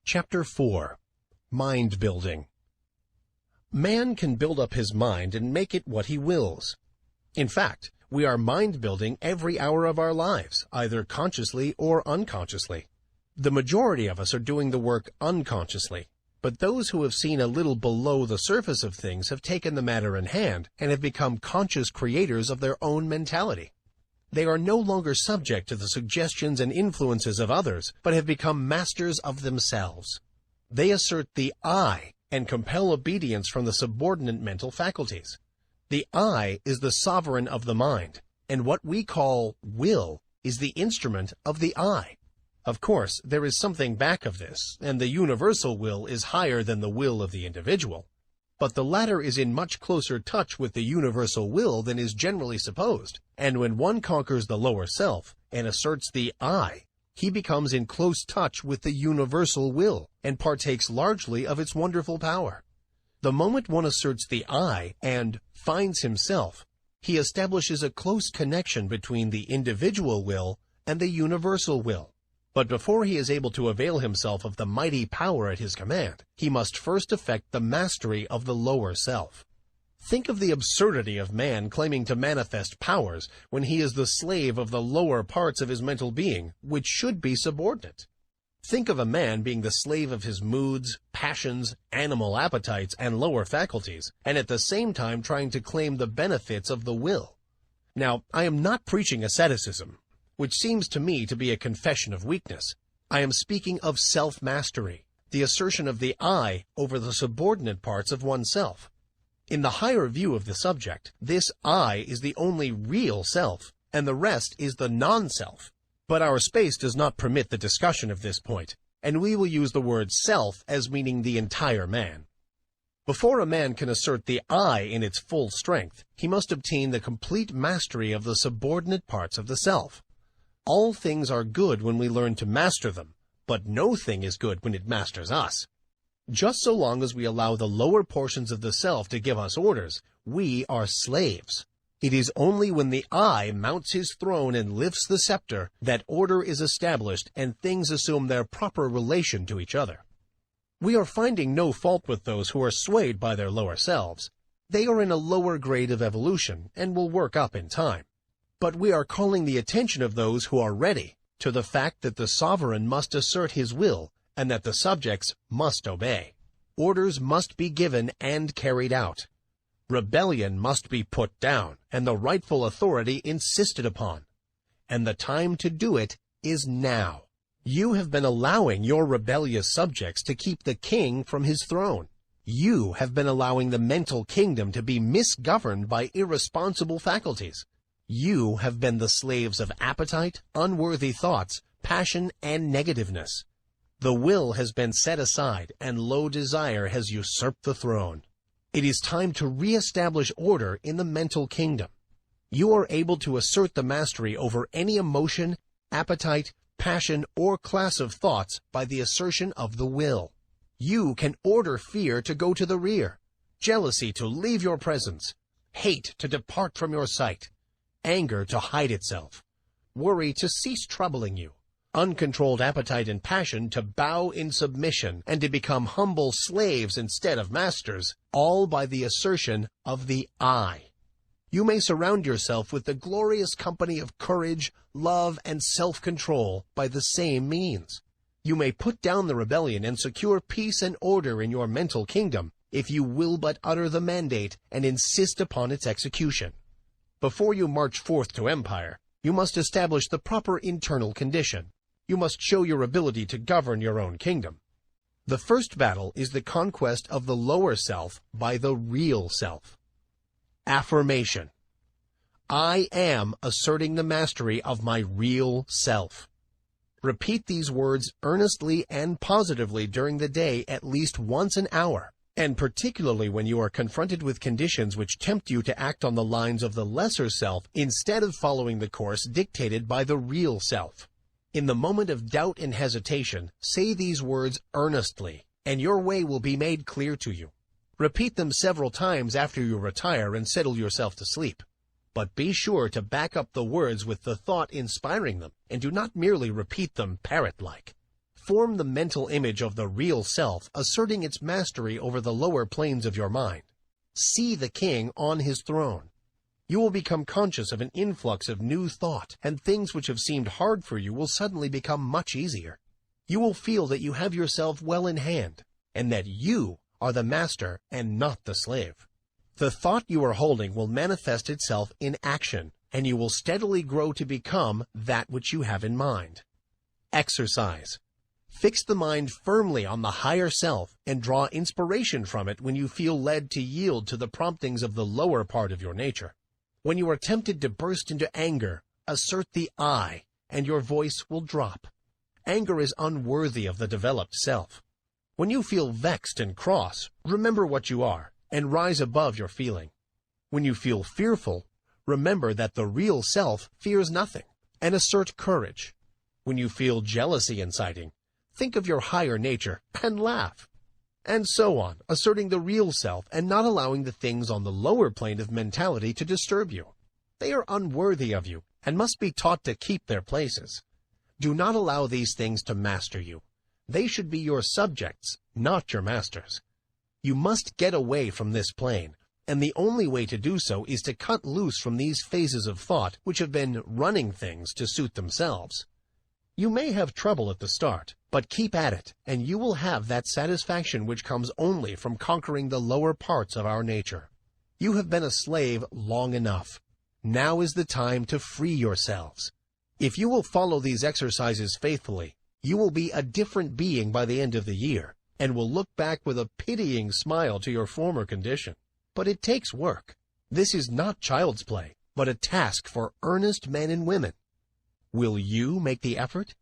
Chapter 4. Mind Building. Man can build up his mind and make it what he wills. In fact, we are mind building every hour of our lives, either consciously or unconsciously. The majority of us are doing the work unconsciously, but those who have seen a little below the surface of things have taken the matter in hand and have become conscious creators of their own mentality. They are no longer subject to the suggestions and influences of others, but have become masters of themselves. They assert the I and compel obedience from the subordinate mental faculties. The I is the sovereign of the mind, and what we call will is the instrument of the I. Of course, there is something back of this, and the universal will is higher than the will of the individual. But the latter is in much closer touch with the universal will than is generally supposed, and when one conquers the lower self and asserts the I, he becomes in close touch with the universal will and partakes largely of its wonderful power. The moment one asserts the I and finds himself, he establishes a close connection between the individual will and the universal will. But before he is able to avail himself of the mighty power at his command, he must first effect the mastery of the lower self. Think of the absurdity of man claiming to manifest powers when he is the slave of the lower parts of his mental being, which should be subordinate. Think of a man being the slave of his moods, passions, animal appetites, and lower faculties, and at the same time trying to claim the benefits of the will. Now, I am not preaching asceticism, which seems to me to be a confession of weakness. I am speaking of self-mastery, the assertion of the I over the subordinate parts of oneself. In the higher view of the subject, this I is the only real self, and the rest is the non-self. But our space does not permit the discussion of this point, and we will use the word self as meaning the entire man. Before a man can assert the I in its full strength, he must obtain the complete mastery of the subordinate parts of the self. All things are good when we learn to master them, but no thing is good when it masters us. Just so long as we allow the lower portions of the self to give us orders, we are slaves. It is only when the I mounts his throne and lifts the scepter that order is established and things assume their proper relation to each other. We are finding no fault with those who are swayed by their lower selves. They are in a lower grade of evolution and will work up in time. But we are calling the attention of those who are ready to the fact that the sovereign must assert his will and that the subjects must obey. Orders must be given and carried out. Rebellion must be put down and the rightful authority insisted upon. And the time to do it is now. You have been allowing your rebellious subjects to keep the king from his throne. You have been allowing the mental kingdom to be misgoverned by irresponsible faculties. You have been the slaves of appetite, unworthy thoughts, passion, and negativeness. The will has been set aside, and low desire has usurped the throne. It is time to re-establish order in the mental kingdom. You are able to assert the mastery over any emotion, appetite, passion, or class of thoughts by the assertion of the will. You can order fear to go to the rear, jealousy to leave your presence, hate to depart from your sight, anger to hide itself, worry to cease troubling you, uncontrolled appetite and passion to bow in submission and to become humble slaves instead of masters, all by the assertion of the I. You may surround yourself with the glorious company of courage, love, and self-control by the same means. You may put down the rebellion and secure peace and order in your mental kingdom if you will but utter the mandate and insist upon its execution. Before you march forth to empire, you must establish the proper internal condition. You must show your ability to govern your own kingdom. The first battle is the conquest of the lower self by the real self. Affirmation. I am asserting the mastery of my real self. Repeat these words earnestly and positively during the day at least once an hour, and particularly when you are confronted with conditions which tempt you to act on the lines of the lesser self instead of following the course dictated by the real self. In the moment of doubt and hesitation, say these words earnestly, and your way will be made clear to you. Repeat them several times after you retire and settle yourself to sleep. But be sure to back up the words with the thought inspiring them, and do not merely repeat them parrot-like. Form the mental image of the real self, asserting its mastery over the lower planes of your mind. See the king on his throne. You will become conscious of an influx of new thought, and things which have seemed hard for you will suddenly become much easier. You will feel that you have yourself well in hand, and that you are the master and not the slave. The thought you are holding will manifest itself in action, and you will steadily grow to become that which you have in mind. Exercise. Fix the mind firmly on the higher self and draw inspiration from it when you feel led to yield to the promptings of the lower part of your nature. When you are tempted to burst into anger, assert the I, and your voice will drop. Anger is unworthy of the developed self. When you feel vexed and cross, remember what you are, and rise above your feeling. When you feel fearful, remember that the real self fears nothing, and assert courage. When you feel jealousy inciting, think of your higher nature and laugh. And so on, asserting the real self and not allowing the things on the lower plane of mentality to disturb you. They are unworthy of you and must be taught to keep their places. Do not allow these things to master you. They should be your subjects, not your masters. You must get away from this plane, and the only way to do so is to cut loose from these phases of thought which have been running things to suit themselves. You may have trouble at the start, but keep at it, and you will have that satisfaction which comes only from conquering the lower parts of our nature. You have been a slave long enough. Now is the time to free yourselves. If you will follow these exercises faithfully, you will be a different being by the end of the year, and will look back with a pitying smile to your former condition. But it takes work. This is not child's play, but a task for earnest men and women. Will you make the effort?